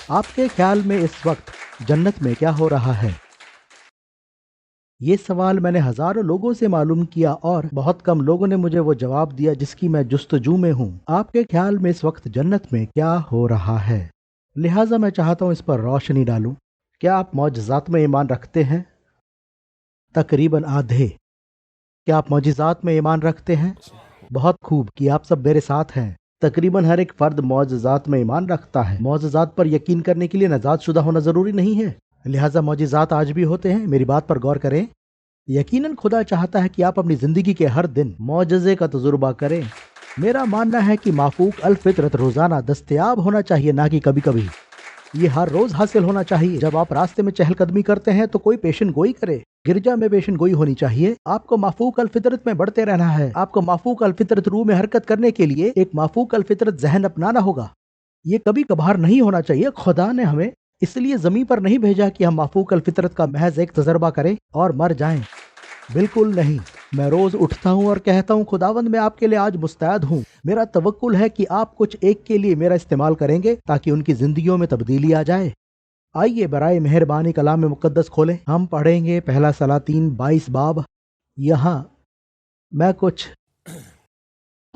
آپ کے خیال میں اس وقت جنت میں کیا ہو رہا ہے؟ یہ سوال میں نے ہزاروں لوگوں سے معلوم کیا اور بہت کم لوگوں نے مجھے وہ جواب دیا جس کی میں جستجو میں ہوں۔ آپ کے خیال میں اس وقت جنت میں کیا ہو رہا ہے؟ لہٰذا میں چاہتا ہوں اس پر روشنی ڈالوں۔ کیا آپ معجزات میں ایمان رکھتے ہیں؟ تقریباً آدھے۔ کیا آپ معجزات میں ایمان رکھتے ہیں؟ بہت خوب کہ آپ سب میرے ساتھ ہیں۔ تقریباً ہر ایک فرد معجزات میں ایمان رکھتا ہے۔ معجزات پر یقین کرنے کے لیے نجات شدہ ہونا ضروری نہیں ہے، لہٰذا معجزات آج بھی ہوتے ہیں۔ میری بات پر غور کریں۔ یقیناً خدا چاہتا ہے کہ آپ اپنی زندگی کے ہر دن معجزے کا تجربہ کریں۔ میرا ماننا ہے کہ مافوق الفطرت روزانہ دستیاب ہونا چاہیے، نہ کہ کبھی کبھی۔ یہ ہر روز حاصل ہونا چاہیے۔ جب آپ راستے میں چہل قدمی کرتے ہیں تو کوئی پیشن گوئی کرے۔ گرجا میں پیشن گوئی ہونی چاہیے۔ آپ کو مافوق الفطرت میں بڑھتے رہنا ہے۔ آپ کو مافوق الفطرت روح میں حرکت کرنے کے لیے ایک مافوق الفطرت ذہن اپنانا ہوگا۔ یہ کبھی کبھار نہیں ہونا چاہیے۔ خدا نے ہمیں اس لیے زمین پر نہیں بھیجا کہ ہم مافوق الفطرت کا محض ایک تجربہ کریں اور مر جائیں۔ بالکل نہیں۔ میں روز اٹھتا ہوں اور کہتا ہوں خداوند میں آپ کے لیے آج مستعد ہوں۔ میرا توکل ہے کہ آپ کچھ ایک کے لیے میرا استعمال کریں گے تاکہ ان کی زندگیوں میں تبدیلی آ جائے۔ آئیے برائے مہربانی کلام مقدس کھولیں۔ ہم پڑھیں گے پہلا سلاطین 22 باب۔ یہاں میں کچھ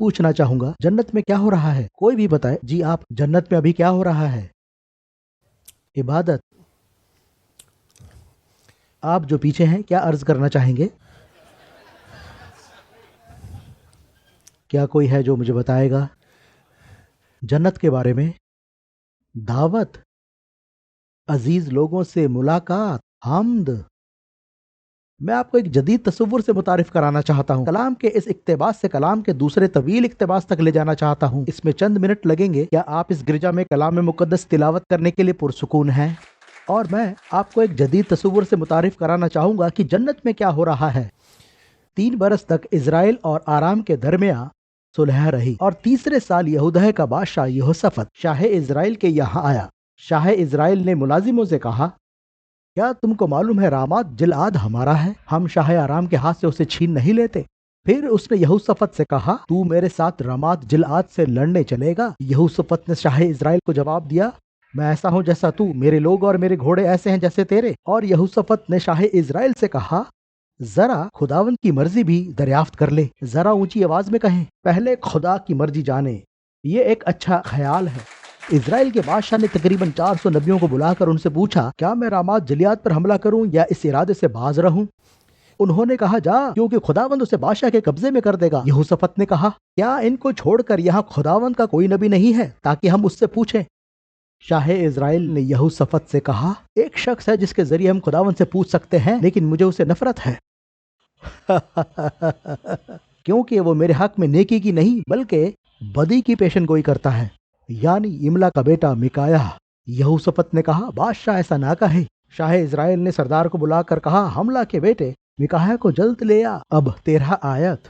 پوچھنا چاہوں گا، جنت میں کیا ہو رہا ہے؟ کوئی بھی بتائے۔ جی آپ، جنت میں ابھی کیا ہو رہا ہے؟ عبادت۔ آپ جو پیچھے ہیں کیا عرض کرنا چاہیں گے؟ کیا کوئی ہے جو مجھے بتائے گا جنت کے بارے میں؟ دعوت، عزیز لوگوں سے ملاقات، حمد۔ میں آپ کو ایک جدید تصور سے متعارف کرانا چاہتا ہوں۔ کلام کے اس اقتباس سے کلام کے دوسرے طویل اقتباس تک لے جانا چاہتا ہوں۔ اس میں چند منٹ لگیں گے۔ کیا آپ اس گرجا میں کلام مقدس تلاوت کرنے کے لیے پرسکون ہیں؟ اور میں آپ کو ایک جدید تصور سے متعارف کرانا چاہوں گا کہ جنت میں کیا ہو رہا ہے۔ 3 برس تک اسرائیل اور آرام کے درمیان صلح رہی، اور تیسرے سال یہودہ کا بادشاہ یہوشافط شاہ اسرائیل کے یہاں آیا۔ شاہ اسرائیل نے ملازموں سے کہا، کیا تم کو معلوم ہے رامات جلعاد ہمارا ہے؟ ہم شاہ آرام کے ہاتھ سے اسے چھین نہیں لیتے۔ پھر اس نے یہوشافط سے کہا، تو میرے ساتھ رامات جلعاد سے لڑنے چلے گا؟ یہوشافط نے شاہ اسرائیل کو جواب دیا، میں ایسا ہوں جیسا تو، میرے لوگ اور میرے گھوڑے ایسے ہیں جیسے تیرے۔ اور یہوشافط نے شاہ اسرائیل سے کہا، ذرا خداوند کی مرضی بھی دریافت کر لے۔ ذرا اونچی آواز میں کہیں، پہلے خدا کی مرضی جانے۔ یہ ایک اچھا خیال ہے۔ اسرائیل کے بادشاہ نے تقریباً 400 نبیوں کو بلا کر ان سے پوچھا، کیا میں رامات جلیاد پر حملہ کروں یا اس ارادے سے باز رہوں؟ انہوں نے کہا، جا، کیونکہ خداوند اسے بادشاہ کے قبضے میں کر دے گا۔ یہوشافط نے کہا، کیا ان کو چھوڑ کر یہاں خداوند کا کوئی نبی نہیں ہے تاکہ ہم اس سے پوچھیں؟ شاہ اسرائیل نے یہوشافط سے کہا، ایک شخص ہے جس کے ذریعے ہم خداوند سے پوچھ سکتے ہیں، لیکن مجھے اسے نفرت ہے کیونکہ وہ میرے حق میں نیکی کی نہیں بلکہ بدی کی پیشن گوئی کرتا ہے، یعنی املا کا بیٹا میکایہ۔ یہوشافط نے کہا، بادشاہ ایسا نہ کہے۔ شاہ اسرائیل نے سردار کو بلا کر کہا، حملہ کے بیٹے میکایہ کو جلد لے آ۔ اب 13 آیت۔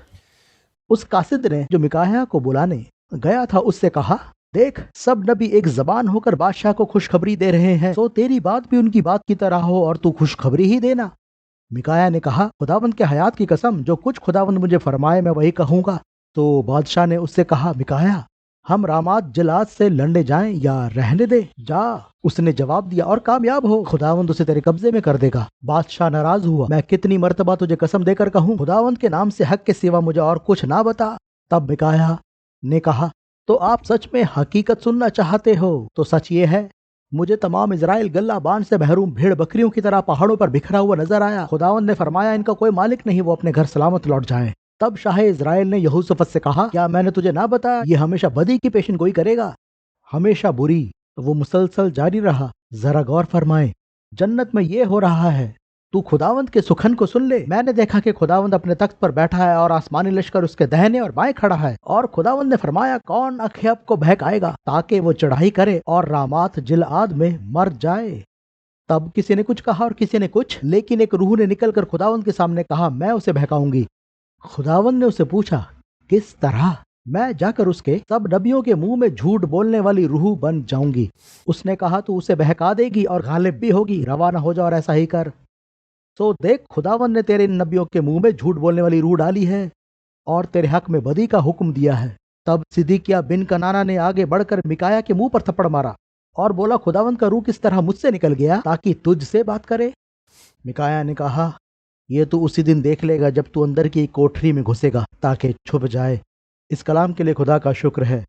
اس قاصد نے جو میکایہ کو بلانے گیا تھا اس سے کہا، دیکھ، سب نبی ایک زبان ہو کر بادشاہ کو خوشخبری دے رہے ہیں، تو تیری بات بھی ان کی بات کی طرح ہو اور تو خوشخبری ہی دینا۔ میکایہ نے کہا، خداوند کے حیات کی قسم، جو کچھ خداوند مجھے فرمائے میں وہی کہوں گا۔ تو بادشاہ نے اس سے کہا، میکایہ، ہم رامات جلعاد سے لڑنے جائیں یا رہنے دیں؟ جا، اس نے جواب دیا، اور کامیاب ہو، خداوند اسے تیرے قبضے میں کر دے گا۔ بادشاہ ناراض ہوا، میں کتنی مرتبہ تجھے قسم دے کر کہوں، خداوند کے نام سے حق کے سوا مجھے اور کچھ نہ بتا۔ تب میکایہ نے کہا، تو آپ سچ میں حقیقت سننا چاہتے ہو؟ تو سچ یہ ہے، مجھے تمام اسرائیل گلہ بان سے محروم بھیڑ بکریوں کی طرح پہاڑوں پر بکھرا ہوا نظر آیا۔ خداوند نے فرمایا، ان کا کوئی مالک نہیں، وہ اپنے گھر سلامت لوٹ جائیں۔ تب شاہ اسرائیل نے یہوشافط سے کہا، کیا میں نے تجھے نہ بتایا یہ ہمیشہ بدی کی پیشن گوئی کرے گا، ہمیشہ بری؟ وہ مسلسل جاری رہا۔ ذرا غور فرمائیں، جنت میں یہ ہو رہا ہے، تو خداوند کے سخن کو سن لے۔ میں نے دیکھا کہ خداوند اپنے تخت پر بیٹھا ہے اور آسمانی لشکر اس کے دہنے اور بائیں کھڑا ہے، اور خداوند نے فرمایا، کون اخیب کو بہکائے گا تاکہ وہ چڑھائی کرے اور رامات جلعاد میں مر جائے؟ تب کسی نے کچھ کہا اور کسی نے کچھ، لیکن ایک روح نے نکل کر خداوند کے سامنے کہا، میں اسے بہکاؤں گی۔ خداوند نے اسے پوچھا، کس طرح؟ میں جا کر اس کے سب نبیوں کے منہ میں جھوٹ بولنے والی روح بن جاؤں گی۔ اس نے کہا، تو اسے بہکا دے گی اور غالب بھی ہوگی، روانہ ہو جا اور ایسا ہی کر۔ تو دیکھ، خداوند نے تیرے ان نبیوں کے منہ میں جھوٹ بولنے والی روح ڈالی ہے اور تیرے حق میں بدی کا حکم دیا ہے۔ تب صدیقیہ بن کنانا نے آگے بڑھ کر میکایہ کے منہ پر تھپڑ مارا۔ और बोला, खुदावंद का रूह किस तरह मुझसे निकल गया ताकि तुझ से बात करे। मिकाया ने कहा, ये तू उसी दिन देख लेगा जब तू अंदर की कोठरी में घुसेगा ताकि छुप जाए। इस कलाम के लिए खुदा का शुक्र है।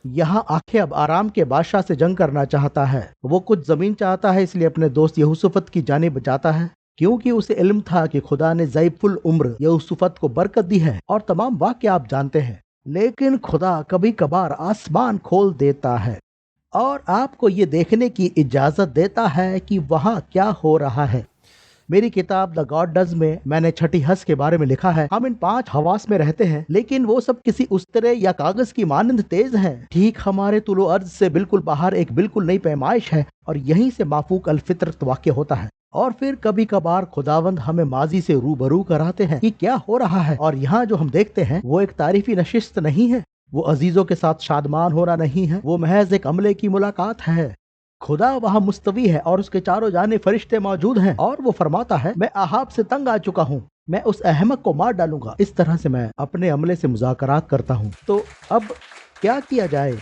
यहाँ आखे अब आराम के बादशाह से जंग करना चाहता है। वो कुछ जमीन चाहता है, इसलिए अपने दोस्त यहूसुफत की जानिब जाता है, क्योंकि उसे इल्म था कि खुदा ने ज़ईफुल उम्र यहूसुफत को बरकत दी है और तमाम वाक़या आप जानते हैं। लेकिन खुदा कभी कभार आसमान खोल देता है और आपको ये देखने की इजाज़त देता है कि वहाँ क्या हो रहा है। मेरी किताब द गॉड डज में मैंने छठी हस के बारे में लिखा है। हम इन 5 हवास में रहते हैं, लेकिन वो सब किसी उस्तरे या कागज की मानंद तेज हैं। ठीक हमारे तुलो अर्ज से बिल्कुल बाहर एक बिल्कुल नई पैमाइश है और यहीं से माफूक अल फितरत वाक़या होता है। और फिर कभी कभार खुदावंद हमें माजी से रूबरू कराते हैं कि क्या हो रहा है। और यहाँ जो हम देखते हैं वो एक तारीफी नशिस्त नहीं है, वो अजीजों के साथ शादमान होना नहीं है, वो महज एक अमले की मुलाकात है। खुदा वहाँ मुस्तवी है और उसके चारों जाने फरिश्ते मौजूद हैं और वो फरमाता है, मैं आहाब से तंग आ चुका हूँ, मैं उस अहमक को मार डालूंगा। इस तरह से मैं अपने अमले से मुज़ाकरात करता हूँ। तो अब क्या किया जाए,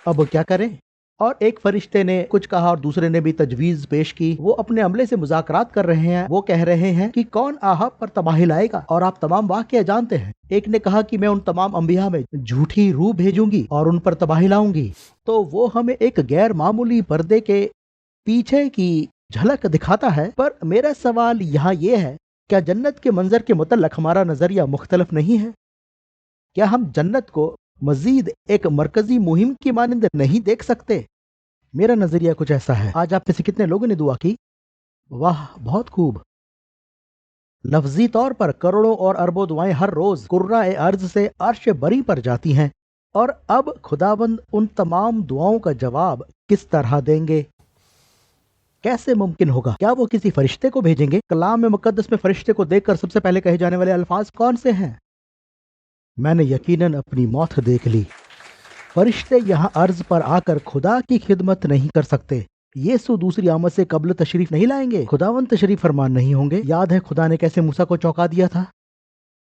अब क्या करें? और एक फरिश्ते ने कुछ कहा और दूसरे ने भी तजवीज़ पेश की। वो अपने अमले से मुज़ाकरात कर रहे हैं। वो कह रहे हैं कि कौन आहाब पर तबाही लाएगा, और आप तमाम वाक़या जानते हैं। एक ने कहा कि मैं उन तमाम अंबिया में झूठी रूह भेजूंगी और उन पर तबाही लाऊंगी। तो वो हमें एक गैर मामूली पर्दे के पीछे की झलक दिखाता है। पर मेरा सवाल यहाँ ये है, क्या जन्नत के मंजर के मुतल्लक हमारा नजरिया मुख्तलिफ नहीं है? क्या हम जन्नत को मजीद एक मरकजी मुहिम की मानंद नहीं देख सकते? मेरा नजरिया कुछ ऐसा है। आज आप में से कितने लोगों ने दुआ की? वाह, बहुत खूब। लफ्जी तौर पर करोड़ों और अरबों दुआएं हर रोज कुर्राए अर्ज से अर्श बरी पर जाती हैं। और अब खुदाबंद उन तमाम दुआओं का जवाब किस तरह देंगे? कैसे मुमकिन होगा? क्या वो किसी फरिश्ते को भेजेंगे? कलाम में मुकद्दस में फरिश्ते को देखकर सबसे पहले कहे जाने वाले अल्फाज कौन से हैं? मैंने यकीनन अपनी मौत देख ली। फरिश्ते यहाँ अर्ज पर आकर खुदा की खिदमत नहीं कर सकते। यीशु दूसरी आमद से कब्ल तशरीफ नहीं लाएंगे। खुदावंद तशरीफ फरमान नहीं होंगे। याद है खुदा ने कैसे मूसा को चौंका दिया था?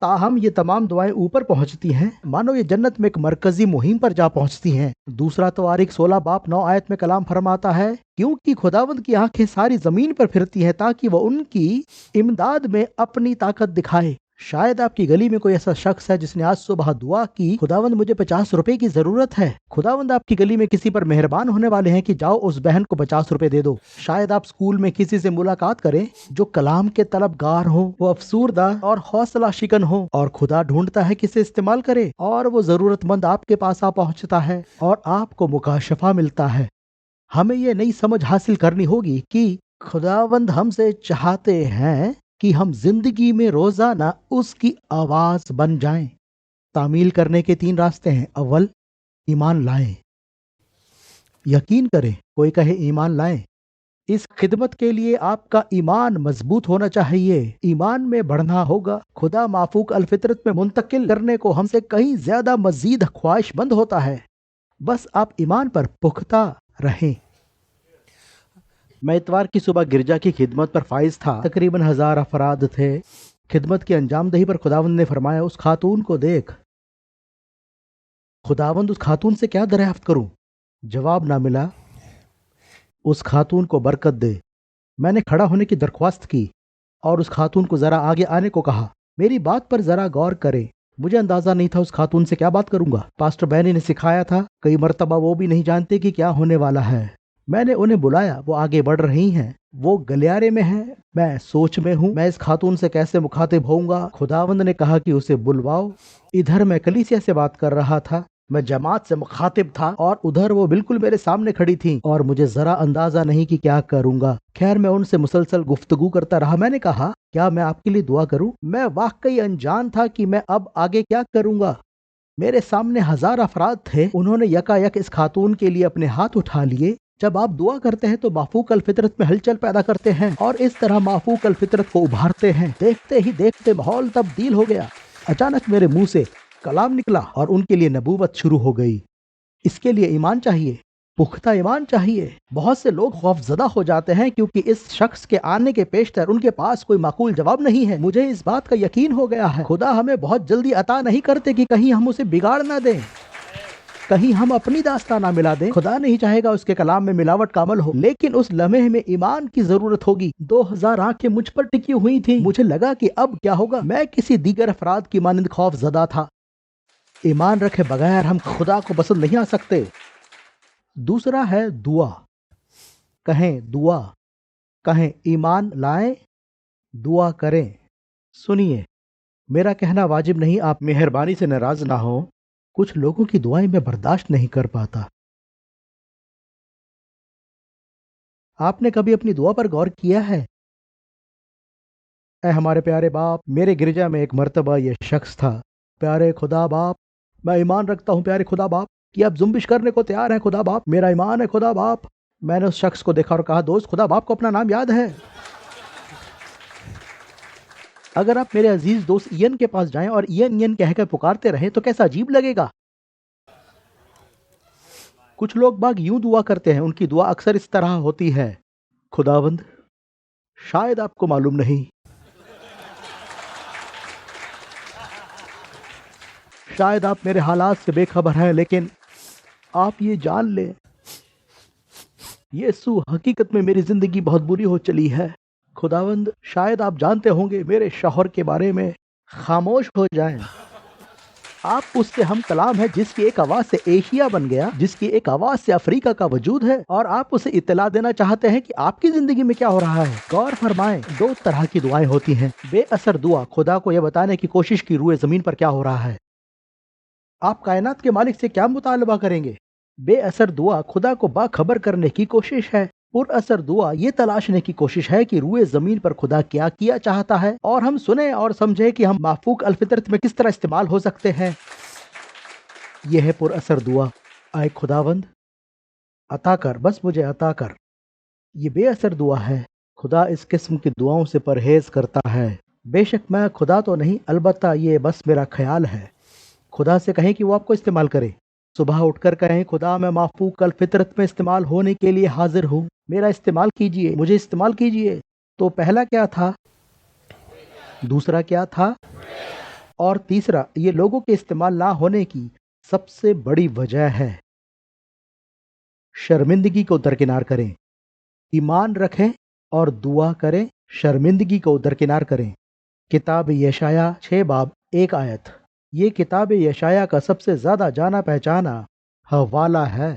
ताहम ये तमाम दुआएं ऊपर पहुंचती हैं, मानो ये जन्नत में एक मरकजी मुहिम पर जा पहुंचती हैं। दूसरा तवारीख 16 बाब 9 आयत में कलाम फरमाता है, क्योंकि खुदावंद की आंखें सारी जमीन पर फिरती हैं ताकि वह उनकी इमदाद में अपनी ताकत दिखाए। शायद आपकी गली में कोई ऐसा शख्स है जिसने आज सुबह दुआ की, खुदावंद मुझे 50 रुपए की जरूरत है। खुदावंद आपकी गली में किसी पर मेहरबान होने वाले हैं कि जाओ उस बहन को 50 रुपए दे दो। शायद आप स्कूल में किसी से मुलाकात करें जो कलाम के तलबगार हो, वो अफसूरदा और हौसला शिकन हो, और खुदा ढूंढता है किसे इस्तेमाल करे, और वो जरूरतमंद आपके पास आ पहुंचता है और आपको मुकाशफा मिलता है। हमें ये नई समझ हासिल करनी होगी कि खुदावंद हमसे चाहते हैं कि हम जिंदगी में रोजाना उसकी आवाज बन जाएं। तामील करने के 3 रास्ते हैं। अव्वल, ईमान लाएं। यकीन करें, कोई कहे ईमान लाएं। इस खिदमत के लिए आपका ईमान मजबूत होना चाहिए। ईमान में बढ़ना होगा। खुदा माफूक अल फितरत में मुंतकिल करने को हमसे कहीं ज्यादा मजीद ख्वाहिशमंद होता है। बस आप ईमान पर पुख्ता रहें। मैं इतवार की सुबह गिरजा की खिदमत पर फाइज था। तकरीबन 1000 अफराद थे। खिदमत की अंजामदही पर खुदावंद ने फरमाया, उस खातून को देख। खुदावंद, उस खातून से क्या दरियाफ्त करूं? जवाब ना मिला। उस खातून को बरकत दे। मैंने खड़ा होने की दरख्वास्त की और उस खातून को जरा आगे आने को कहा। मेरी बात पर जरा गौर करें। मुझे अंदाजा नहीं था उस खातून से क्या बात करूंगा। पास्टर बैनी ने सिखाया था, कई मर्तबा वो भी नहीं जानते कि क्या होने वाला है। मैंने उन्हें बुलाया, वो आगे बढ़ रही हैं। वो गलियारे में है, मैं सोच में हूँ, मैं इस खातून से कैसे मुखातिब होऊंगा। खुदावंद ने कहा कि उसे बुलवाओ। इधर मैं कलीसिया से बात कर रहा था, मैं जमात से मुखातिब था, और उधर वो बिल्कुल मेरे सामने खड़ी थी और मुझे जरा अंदाजा नहीं कि क्या करूंगा। खैर, मैं उनसे मुसलसल गुफ्तगू करता रहा। मैंने कहा, क्या मैं आपके लिए दुआ करूं? मैं वाकई अनजान था कि मैं अब आगे क्या करूंगा। मेरे सामने 1000 अफराद थे। उन्होंने यकायक इस खातून के लिए अपने हाथ उठा लिए। जब आप दुआ करते हैं तो माफूक अल फितरत में हलचल पैदा करते हैं और इस तरह माफूक अल फितरत को उभारते हैं। देखते ही देखते माहौल तब्दील हो गया। अचानक मेरे मुंह से कलाम निकला और उनके लिए नबूवत शुरू हो गई। इसके लिए ईमान चाहिए, पुख्ता ईमान चाहिए। बहुत से लोग खौफजदा हो जाते हैं क्योंकि इस शख्स के आने के पेशतर उनके पास कोई माकूल जवाब नहीं है। मुझे इस बात का यकीन हो गया है, खुदा हमें बहुत जल्दी अता नहीं करते कि कहीं हम उसे बिगाड़ ना दें। कहीं हम अपनी दास्तान ना मिला दें। खुदा नहीं चाहेगा उसके कलाम में मिलावट का अमल हो, लेकिन उस लम्हे में ईमान की जरूरत होगी। 2000 आंखें मुझ पर टिकी हुई थी। मुझे लगा कि अब क्या होगा। मैं किसी दीगर अफराद की मानंद खौफ ज़दा था। ईमान रखे बगैर हम खुदा को पसंद नहीं आ सकते। दूसरा है दुआ। कहें दुआ, कहें ईमान लाएं, दुआ करें। सुनिए, मेरा कहना वाजिब नहीं, आप मेहरबानी से नाराज ना हो। कुछ लोगों की दुआएं मैं बर्दाश्त नहीं कर पाता। आपने कभी अपनी दुआ पर गौर किया है? ऐ हमारे प्यारे बाप, मेरे गिरजा में एक मर्तबा ये शख्स था। प्यारे खुदा बाप, मैं ईमान रखता हूँ प्यारे खुदा बाप कि आप जुम्बिश करने को तैयार हैं खुदा बाप, मेरा ईमान है खुदा बाप। मैंने उस शख्स को देखा और कहा, दोस्त खुदा बाप को अपना नाम याद है? अगर आप मेरे अजीज दोस्त इयन के पास जाएं और इयन इयन कहकर पुकारते रहें तो कैसा अजीब लगेगा। कुछ लोग बाग यूं दुआ करते हैं, उनकी दुआ अक्सर इस तरह होती है, खुदावंद शायद आपको मालूम नहीं, शायद आप मेरे हालात से बेखबर हैं, लेकिन आप ये जान लें, यीशु हकीकत में मेरी जिंदगी बहुत बुरी हो चली है। खुदावंद शायद आप जानते होंगे मेरे शौहर के बारे में। खामोश हो जाएं। आप उसके हम कलाम है जिसकी एक आवाज से एशिया बन गया, जिसकी एक आवाज से अफ्रीका का वजूद है, और आप उसे इत्तला देना चाहते हैं कि आपकी जिंदगी में क्या हो रहा है। गौर फरमाएं, दो तरह की दुआएं होती हैं। बेअसर दुआ खुदा को यह बताने की कोशिश की रूए जमीन पर क्या हो रहा है। आप कायनात के मालिक से क्या मुतालबा करेंगे। बेअसर दुआ खुदा को बाखबर करने की कोशिश है। पुरअसर दुआ ये तलाशने की कोशिश है कि रूए जमीन पर खुदा क्या किया चाहता है, और हम सुने और समझे कि हम माफूक अलफितरत में किस तरह इस्तेमाल हो सकते हैं। यह है पुरअसर दुआ। आए खुदावंद अता कर, बस मुझे अता कर। ये बेअसर दुआ है। खुदा इस किस्म की दुआओं से परहेज करता है। बेशक मैं खुदा तो नहीं, अलबत्ता ये बस मेरा ख्याल है। खुदा से कहें कि वो आपको इस्तेमाल करे। सुबह उठकर कहें, खुदा मैं माफूक कल फितरत में इस्तेमाल होने के लिए हाजिर हूँ, मेरा इस्तेमाल कीजिए, मुझे इस्तेमाल कीजिए। तो पहला क्या था, दूसरा क्या था, और तीसरा ये लोगों के इस्तेमाल ना होने की सबसे बड़ी वजह है। शर्मिंदगी को दरकिनार करें, ईमान रखें और दुआ करें। शर्मिंदगी को दरकिनार करें। किताब यशाया 6 बाब 1 आयत। ये किताब यशाया का सबसे ज्यादा जाना पहचाना हवाला है।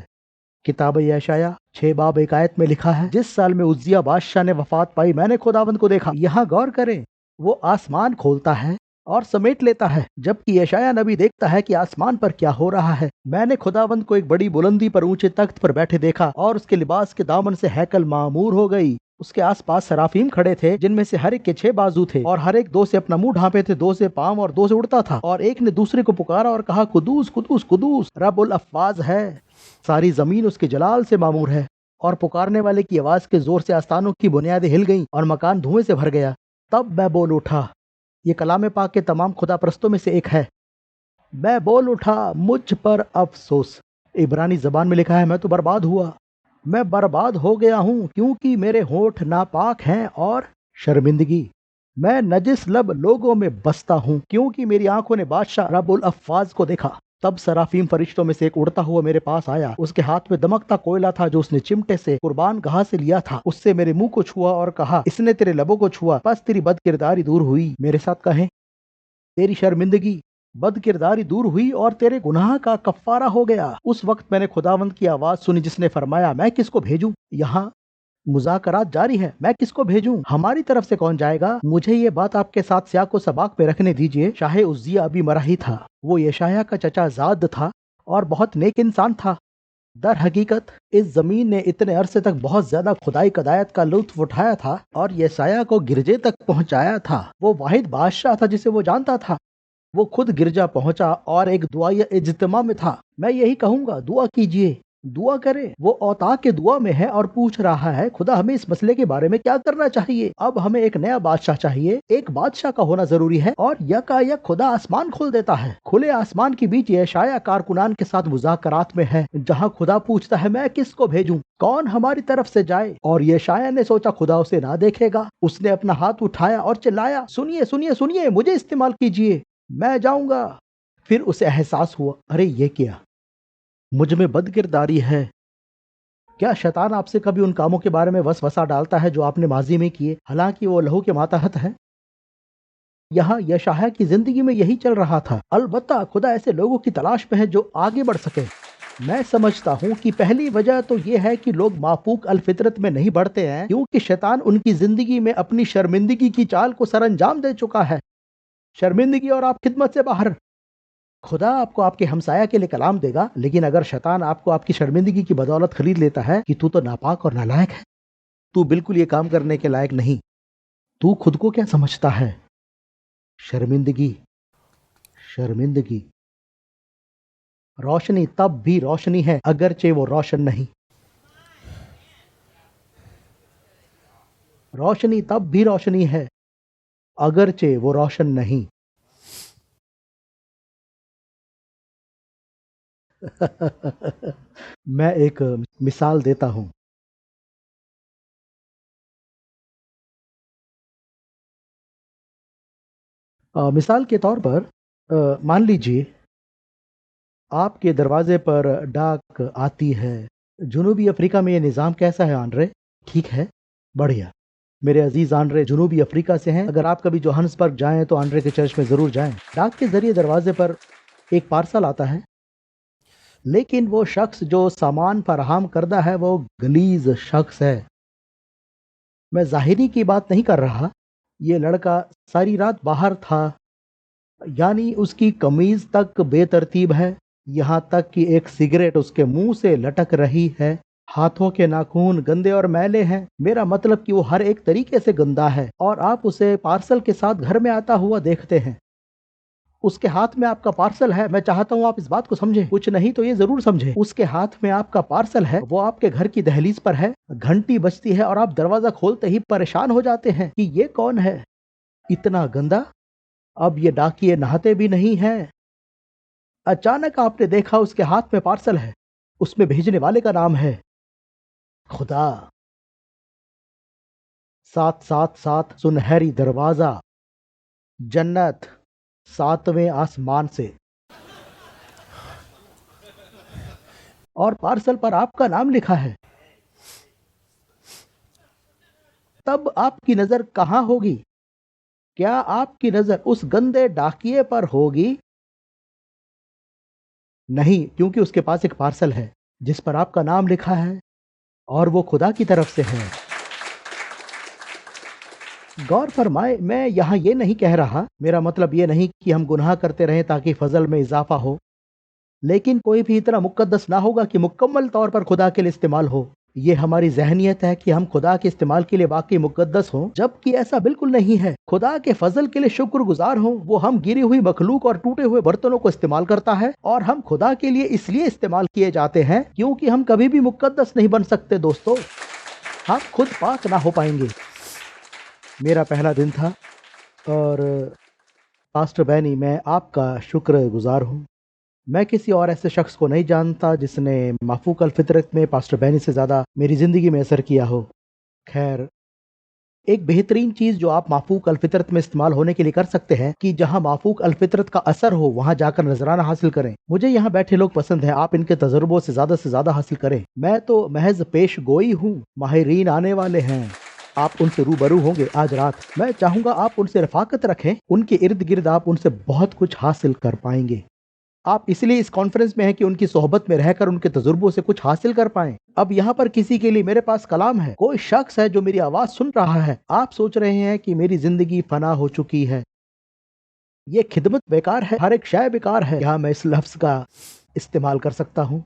किताब यशाया 6 बाब 1 आयत में लिखा है, जिस साल में उज्जिया बादशाह ने वफात पाई, मैंने खुदावंद को देखा। यहाँ गौर करें, वो आसमान खोलता है और समेट लेता है, जबकि यशाया नबी देखता है कि आसमान पर क्या हो रहा है। मैंने खुदावंद को एक बड़ी बुलंदी पर ऊंचे तख्त पर बैठे देखा, और उसके लिबास के दामन से हैकल मामूर हो गई। उसके आसपास सराफीम खड़े थे, जिनमें से हर एक के 6 बाजू थे, और हर एक 2 से अपना मुंह ढांपे थे, 2 से पांव और 2 से उड़ता था। और एक ने दूसरे को पुकारा और कहा, कुदूस कुदूस कुदूस रब्बुल अफ़वाज है, सारी जमीन उसके जलाल से मामूर है। और पुकारने वाले की आवाज के जोर से आस्थानों की बुनियादें हिल गईं और मकान धुएं से भर गया। तब मैं बोल उठा, ये कलाम पाक के तमाम खुदा परस्तों में से एक है। मैं बोल उठा, मुझ पर अफसोस। इब्रानी जबान में लिखा है, मैं तो बर्बाद हुआ, मैं बर्बाद हो गया हूँ, क्योंकि मेरे होठ नापाक हैं और शर्मिंदगी। मैं नजिस लब लोगों में बसता हूँ, क्योंकि मेरी आंखों ने बादशाह रब्बुल अफ़वाज को देखा। तब सराफीम फरिश्तों में से एक उड़ता हुआ मेरे पास आया। उसके हाथ में दमकता कोयला था, जो उसने चिमटे से कुर्बान गाह से लिया था। उससे मेरे मुंह को छुआ और कहा, इसने तेरे लबों को छुआ, बस तेरी बदकिरदारी दूर हुई। मेरे साथ कहें, तेरी शर्मिंदगी बदकिरदारी दूर हुई और तेरे गुनाह का कफ्फारा हो गया। उस वक्त मैंने खुदावंद की आवाज सुनी, जिसने फरमाया, मैं किसको भेजूं। यहाँ मुज़ाकरात जारी है, मैं किसको भेजूं, हमारी तरफ से कौन जाएगा। मुझे ये बात आपके साथ सियाक को सबाक पे रखने दीजिए। शाहे उज्जिया अभी मरा ही था। वो यशाया का चचा जाद था और बहुत नेक इंसान था। दर हकीकत इस जमीन ने इतने अरसे तक बहुत ज्यादा खुदाई कदायत का लुत्फ उठाया था और यशाया को गिरजे तक पहुंचाया था। वो वाहिद बादशाह था जिसे वो जानता था। वो खुद गिरजा पहुंचा और एक दुआया इज्तिमा में था। मैं यही कहूंगा, दुआ कीजिए, दुआ करे। वो औता के दुआ में है और पूछ रहा है, खुदा हमें इस मसले के बारे में क्या करना चाहिए। अब हमें एक नया बादशाह चाहिए, एक बादशाह का होना जरूरी है। और यकायक खुदा आसमान खोल देता है। खुले आसमान के बीच यशाया कारकुनान के साथ मुज़ाकरात में है, जहाँ खुदा पूछता है, मैं किसको भेजूं, कौन हमारी तरफ से जाए। और यशाया ने सोचा खुदा उसे ना देखेगा। उसने अपना हाथ उठाया और चिल्लाया, सुनिए सुनिए सुनिए, मुझे इस्तेमाल कीजिए, मैं जाऊंगा। फिर उसे एहसास हुआ, अरे ये क्या, मुझ में बदकिरदारी है। क्या शैतान आपसे कभी उन कामों के बारे में वसवसा डालता है जो आपने माजी में किए, हालांकि वो लहू के मातहत है? यहाँ यशायाह की जिंदगी में यही चल रहा था। अलबत्ता खुदा ऐसे लोगों की तलाश में है जो आगे बढ़ सके। मैं समझता हूँ कि पहली वजह तो ये है कि लोग माफूक अल फितरत में नहीं बढ़ते हैं क्योंकि शैतान उनकी जिंदगी में अपनी शर्मिंदगी की चाल को सरअंजाम दे चुका है। शर्मिंदगी और आप खिदमत से बाहर। खुदा आपको आपके हमसाया के लिए कलाम देगा, लेकिन अगर शैतान आपको आपकी शर्मिंदगी की बदौलत खरीद लेता है कि तू तो नापाक और नालायक है, तू बिल्कुल ये काम करने के लायक नहीं, तू खुद को क्या समझता है? शर्मिंदगी, शर्मिंदगी। रोशनी तब भी रोशनी है अगरचे वो रोशन नहीं। रोशनी तब भी रोशनी है अगरचे वो रोशन नहीं। मैं एक मिसाल देता हूं। मिसाल के तौर पर मान लीजिए आपके दरवाजे पर डाक आती है। जुनूबी अफ्रीका में ये निज़ाम कैसा है आंड्रे? ठीक है, बढ़िया। मेरे अजीज आंड्रे जुनूबी अफ्रीका से हैं। अगर आप कभी जोहान्सबर्ग जाएं तो आंड्रे के चर्च में ज़रूर जाएं। डाक के ज़रिए दरवाजे पर एक पार्सल आता है, लेकिन वो शख्स जो सामान फराहम करता है वो गलीज शख्स है। मैं ज़ाहिरी की बात नहीं कर रहा। ये लड़का सारी रात बाहर था, यानी उसकी कमीज तक बेतरतीब है, यहाँ तक कि एक सिगरेट उसके मुंह से लटक रही है। हाथों के नाखून गंदे और मैले हैं। मेरा मतलब कि वो हर एक तरीके से गंदा है, और आप उसे पार्सल के साथ घर में आता हुआ देखते हैं। उसके हाथ में आपका पार्सल है। मैं चाहता हूँ आप इस बात को समझें, कुछ नहीं तो ये जरूर समझें। उसके हाथ में आपका पार्सल है, वो आपके घर की दहलीज पर है। घंटी बजती है और आप दरवाजा खोलते ही परेशान हो जाते हैं कि ये कौन है, इतना गंदा। अब ये डाकिए नहाते भी नहीं हैं। अचानक आपने देखा उसके हाथ में पार्सल है, उसमें भेजने वाले का नाम है खुदा। 777 सुनहरी दरवाजा, जन्नत, 7वें आसमान से, और पार्सल पर आपका नाम लिखा है। तब आपकी नजर कहां होगी? क्या आपकी नजर उस गंदे डाकिए पर होगी? नहीं, क्योंकि उसके पास एक पार्सल है जिस पर आपका नाम लिखा है, और वो खुदा की तरफ से है। गौर फरमाए, मैं यहाँ ये नहीं कह रहा, मेरा मतलब ये नहीं कि हम गुनाह करते रहें ताकि फजल में इजाफा हो, लेकिन कोई भी इतना मुकद्दस ना होगा कि मुकम्मल तौर पर खुदा के लिए इस्तेमाल हो। ये हमारी जहनियत है कि हम खुदा के इस्तेमाल के लिए वाकई मुकद्दस हों, जबकि ऐसा बिल्कुल नहीं है। खुदा के फजल के लिए शुक्रगुजार हों। वो हम गिरी हुई मखलूक और टूटे हुए बर्तनों को इस्तेमाल करता है, और हम खुदा के लिए इसलिए इस्तेमाल किए जाते हैं क्योंकि हम कभी भी मुकद्दस नहीं बन सकते दोस्तों। हम खुद पाक ना हो पाएंगे। मेरा पहला दिन था, और पास्टर बैनी, मैं आपका शुक्रगुजार हूँ। मैं किसी और ऐसे शख्स को नहीं जानता जिसने माफूक अल फितरत में पास्टर बैनी से ज़्यादा मेरी ज़िंदगी में असर किया हो। खैर, एक बेहतरीन चीज़ जो आप माफूक अल फितरत में इस्तेमाल होने के लिए कर सकते हैं कि जहां माफूक अल फितरत का असर हो वहां जाकर नजराना हासिल करें। मुझे यहाँ बैठे लोग पसंद हैं, आप इनके तजुर्बों से ज़्यादा हासिल करें। मैं तो महज पेश गोई हूँ, माहिरीन आने वाले हैं। आप उनसे रूबरू होंगे आज रात। मैं चाहूंगा आप उनसे रफाकत रखें, उनके इर्द गिर्द आप उनसे बहुत कुछ हासिल कर पाएंगे। आप इसलिए इस कॉन्फ्रेंस में हैं कि उनकी सोहबत में रहकर उनके तजुर्बों से कुछ हासिल कर पाएं। अब यहाँ पर किसी के लिए मेरे पास कलाम है। कोई शख्स है जो मेरी आवाज सुन रहा है। आप सोच रहे हैं कि मेरी जिंदगी फना हो चुकी है, ये खिदमत बेकार है, हर एक शय बेकार है। यहाँ मैं इस लफ्ज का इस्तेमाल कर सकता हूँ।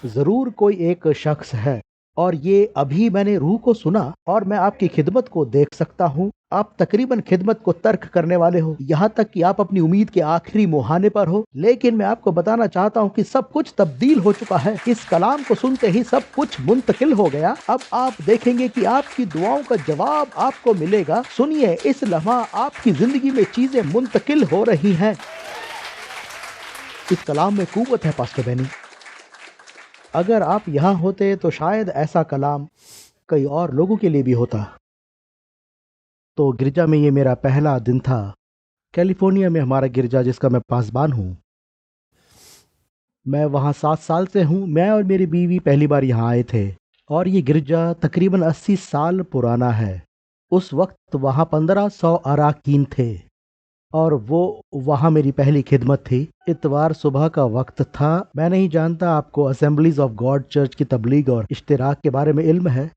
जरूर कोई एक शख्स है, और ये अभी मैंने रूह को सुना, और मैं आपकी खिदमत को देख सकता हूँ। आप तकरीबन खिदमत को तर्क करने वाले हो, यहाँ तक कि आप अपनी उम्मीद के आखिरी मुहाने पर हो। लेकिन मैं आपको बताना चाहता हूँ कि सब कुछ तब्दील हो चुका है। इस कलाम को सुनते ही सब कुछ मुंतकिल हो गया। अब आप देखेंगे कि आपकी दुआओं का जवाब आपको मिलेगा। सुनिए, इस लम्हा आपकी जिंदगी में चीजें मुंतकिल हो रही हैं। इस कलाम में कुव्वत है पास्टर बैनी। अगर आप यहाँ होते तो शायद ऐसा कलाम कई और लोगों के लिए भी होता। तो गिरजा में ये मेरा पहला दिन था। कैलिफोर्निया में हमारा गिरजा जिसका मैं पासबान हूँ। میں وہاں 7 سال سے ہوں. میں اور میری بیوی پہلی بار یہاں آئے تھے اور یہ گرجا تقریباً 80 سال پرانا ہے. اس وقت وہاں 1500 اراکین تھے اور وہ وہاں میری پہلی خدمت تھی. اتوار صبح کا وقت تھا. میں نہیں جانتا آپ کو اسمبلیز آف گاڈ چرچ کی تبلیغ اور اشتراک کے بارے میں علم ہے.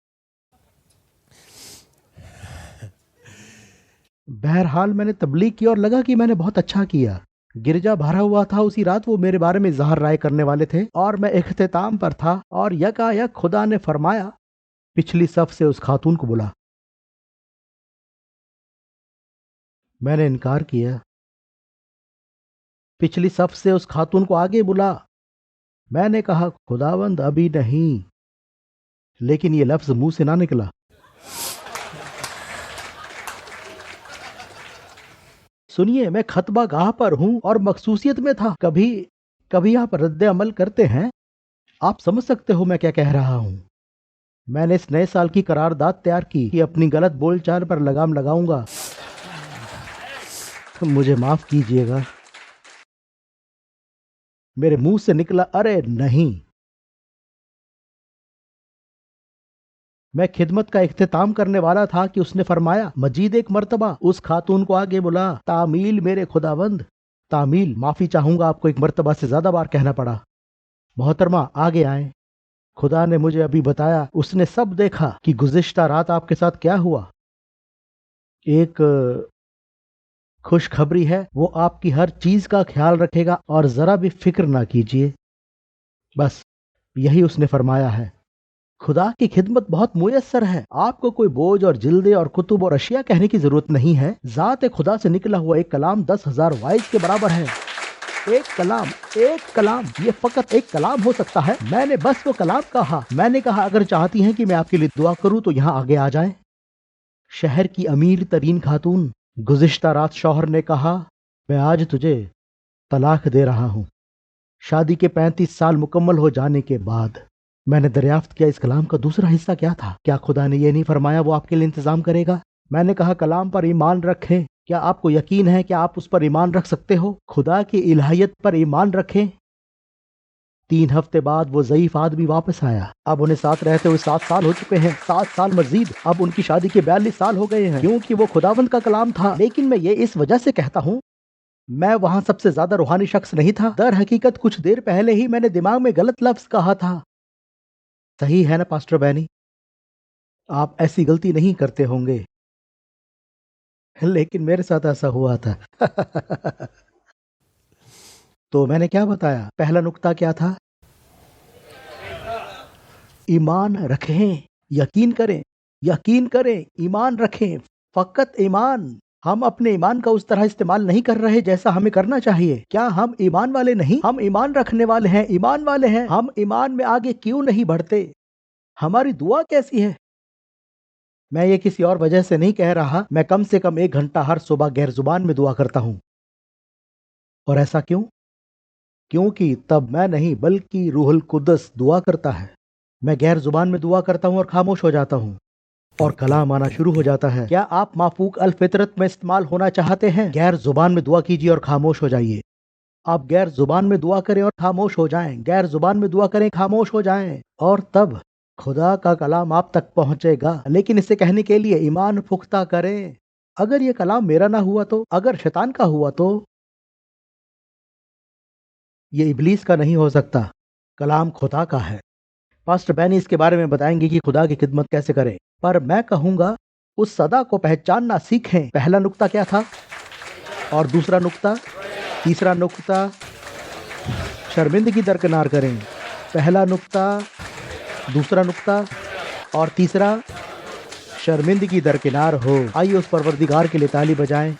بہرحال میں نے تبلیغ کی اور لگا کہ میں نے بہت اچھا کیا. گرجا بھرا ہوا تھا. اسی رات وہ میرے بارے میں اظہار رائے کرنے والے تھے اور میں اختتام پر تھا اور یکا یک خدا نے فرمایا پچھلی صف سے اس خاتون کو بلا. میں نے انکار کیا. پچھلی صف سے اس خاتون کو آگے بلا. میں نے کہا خداوند ابھی نہیں، لیکن یہ لفظ منہ سے نہ نکلا. سنیے، میں خطبہ گاہ پر ہوں اور مخصوصیت میں تھا. کبھی آپ رد عمل کرتے ہیں. آپ سمجھ سکتے ہو میں کیا کہہ رہا ہوں. میں نے اس نئے سال کی قرارداد تیار کی کہ اپنی غلط بول چال پر لگام لگاؤں گا. مجھے معاف کیجیے گا. میرے منہ سے نکلا ارے نہیں. میں خدمت کا اختتام کرنے والا تھا کہ اس نے فرمایا مزید ایک مرتبہ اس خاتون کو آگے بلا. تعمیل میرے خداوند. تعمیل، معافی چاہوں گا، آپ کو ایک مرتبہ سے زیادہ بار کہنا پڑا. محترمہ آگے آئیں. خدا نے مجھے ابھی بتایا، اس نے سب دیکھا کہ گزشتہ رات آپ کے ساتھ کیا ہوا. ایک خوشخبری ہے، وہ آپ کی ہر چیز کا خیال رکھے گا اور ذرا بھی فکر نہ کیجیے. بس یہی اس نے فرمایا ہے. خدا کی خدمت بہت میسر ہے. آپ کو کوئی بوجھ اور جلدے اور کتب اور اشیاء کہنے کی ضرورت نہیں ہے. ذات خدا سے نکلا ہوا ایک کلام 10,000 وائز کے برابر ہے. ایک کلام، یہ فقط ایک کلام ہو سکتا ہے. میں نے بس وہ کلام کہا. میں نے کہا اگر چاہتی ہیں کہ میں آپ کے لیے دعا کروں تو یہاں آگے آ جائیں. شہر کی امیر ترین خاتون. گزشتہ رات شوہر نے کہا میں آج تجھے طلاق دے رہا ہوں. شادی کے 35 سال مکمل ہو جانے کے بعد میں نے دریافت کیا اس کلام کا دوسرا حصہ کیا تھا. کیا خدا نے یہ نہیں فرمایا وہ آپ کے لیے انتظام کرے گا؟ میں نے کہا کلام پر ایمان رکھیں. کیا آپ کو یقین ہے کہ آپ اس پر ایمان رکھ سکتے ہو؟ خدا کی الہیت پر ایمان رکھیں. 3 ہفتے بعد وہ ضعیف آدمی واپس آیا. اب انہیں ساتھ رہتے ہوئے 7 سال ہو چکے ہیں. 7 سال مزید. اب ان کی شادی کے 42 سال ہو گئے ہیں. کیونکہ وہ خداوند کا کلام تھا. لیکن میں یہ اس وجہ سے کہتا ہوں، میں وہاں سب سے زیادہ روحانی شخص نہیں تھا. در حقیقت کچھ دیر پہلے ہی میں نے دماغ میں غلط لفظ کہا تھا. صحیح ہے نا پاسٹر بینی؟ آپ ایسی غلطی نہیں کرتے ہوں گے، لیکن میرے ساتھ ایسا ہوا تھا. تو میں نے کیا بتایا؟ پہلا نقطہ کیا تھا؟ ایمان رکھیں. یقین کریں، ایمان رکھیں، فقط ایمان. ہم اپنے ایمان کا اس طرح استعمال نہیں کر رہے جیسا ہمیں کرنا چاہیے. کیا ہم ایمان والے نہیں؟ ہم ایمان رکھنے والے ہیں، ایمان والے ہیں. ہم ایمان میں آگے کیوں نہیں بڑھتے؟ ہماری دعا کیسی ہے؟ میں یہ کسی اور وجہ سے نہیں کہہ رہا. میں کم سے کم 1 گھنٹہ ہر صبح غیر زبان میں دعا کرتا ہوں. اور ایسا کیوں؟ کیونکہ تب میں نہیں بلکہ روح القدس دعا کرتا ہے. میں غیر زبان میں دعا کرتا ہوں اور خاموش ہو جاتا ہوں اور کلام آنا شروع ہو جاتا ہے. کیا آپ مافوق الفطرت میں استعمال ہونا چاہتے ہیں؟ غیر زبان میں دعا کیجیے اور خاموش ہو جائیے. آپ غیر زبان میں دعا کریں اور خاموش ہو جائیں. غیر زبان میں دعا کریں، خاموش ہو جائیں، اور تب خدا کا کلام آپ تک پہنچے گا. لیکن اسے کہنے کے لیے ایمان پختہ کریں. اگر یہ کلام میرا نہ ہوا تو، اگر شیطان کا ہوا تو، یہ ابلیس کا نہیں ہو سکتا. کلام خدا کا ہے. پاسٹر بینی اس کے بارے میں بتائیں گے کہ خدا کی خدمت کیسے کریں، پر میں کہوں گا اس صدا کو پہچاننا سیکھیں. پہلا نقطہ کیا تھا؟ اور دوسرا نقطہ، تیسرا نقطہ، شرمندگی درکنار کریں. پہلا نقطہ، دوسرا نقطہ اور تیسرا، شرمندگی درکنار ہو. آئیے اس پروردگار کے لیے تالی بجائیں.